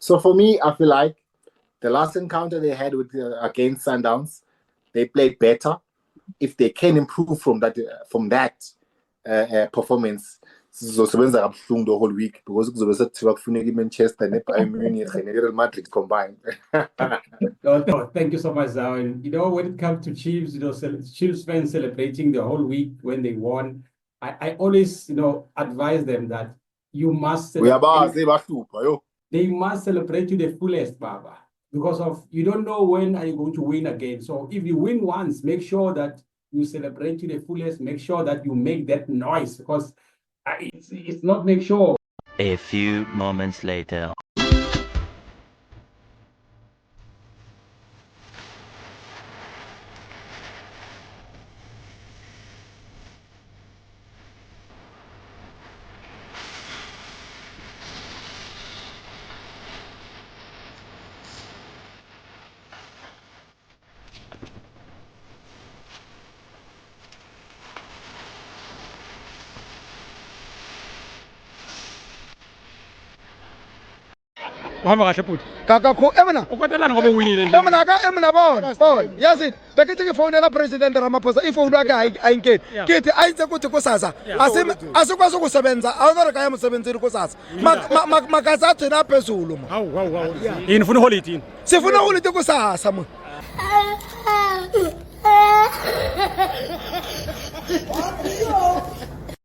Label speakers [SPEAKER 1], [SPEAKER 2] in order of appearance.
[SPEAKER 1] So for me, I feel like the last encounter they had with against Sundowns, they played better. If they can improve from that performance, sizosebenza kabuhlungu the whole week because kuzobe sekuthiwa kufuneka iManchester neBayern Munich neReal Madrid combined.
[SPEAKER 2] Thank you so much, Zao. You know, when it comes to Chiefs, Chiefs fans celebrating the whole week when they won, I always, advise them that you must they must celebrate to the fullest, Baba, because you don't know when are you going to win again. So if you win once, make sure that you celebrate to the fullest. Make sure that you make that noise because it's not make sure.
[SPEAKER 3] A few moments later.
[SPEAKER 4] uhamba kahle futhi
[SPEAKER 5] kakakho emina
[SPEAKER 4] ukwatelana ngoba uwinile nje
[SPEAKER 5] emina bona yazi bekithi ngifonela president Ramaphosa ifoni yakhe ayinkeni kithi ayitse ukuthi kusasa asikwazi ukusebenza awuzore kaya emsebenzini kusasa makaza athina phezulu
[SPEAKER 4] hawu yini ufuna holiday yini
[SPEAKER 5] sifuna holiday kusasa mo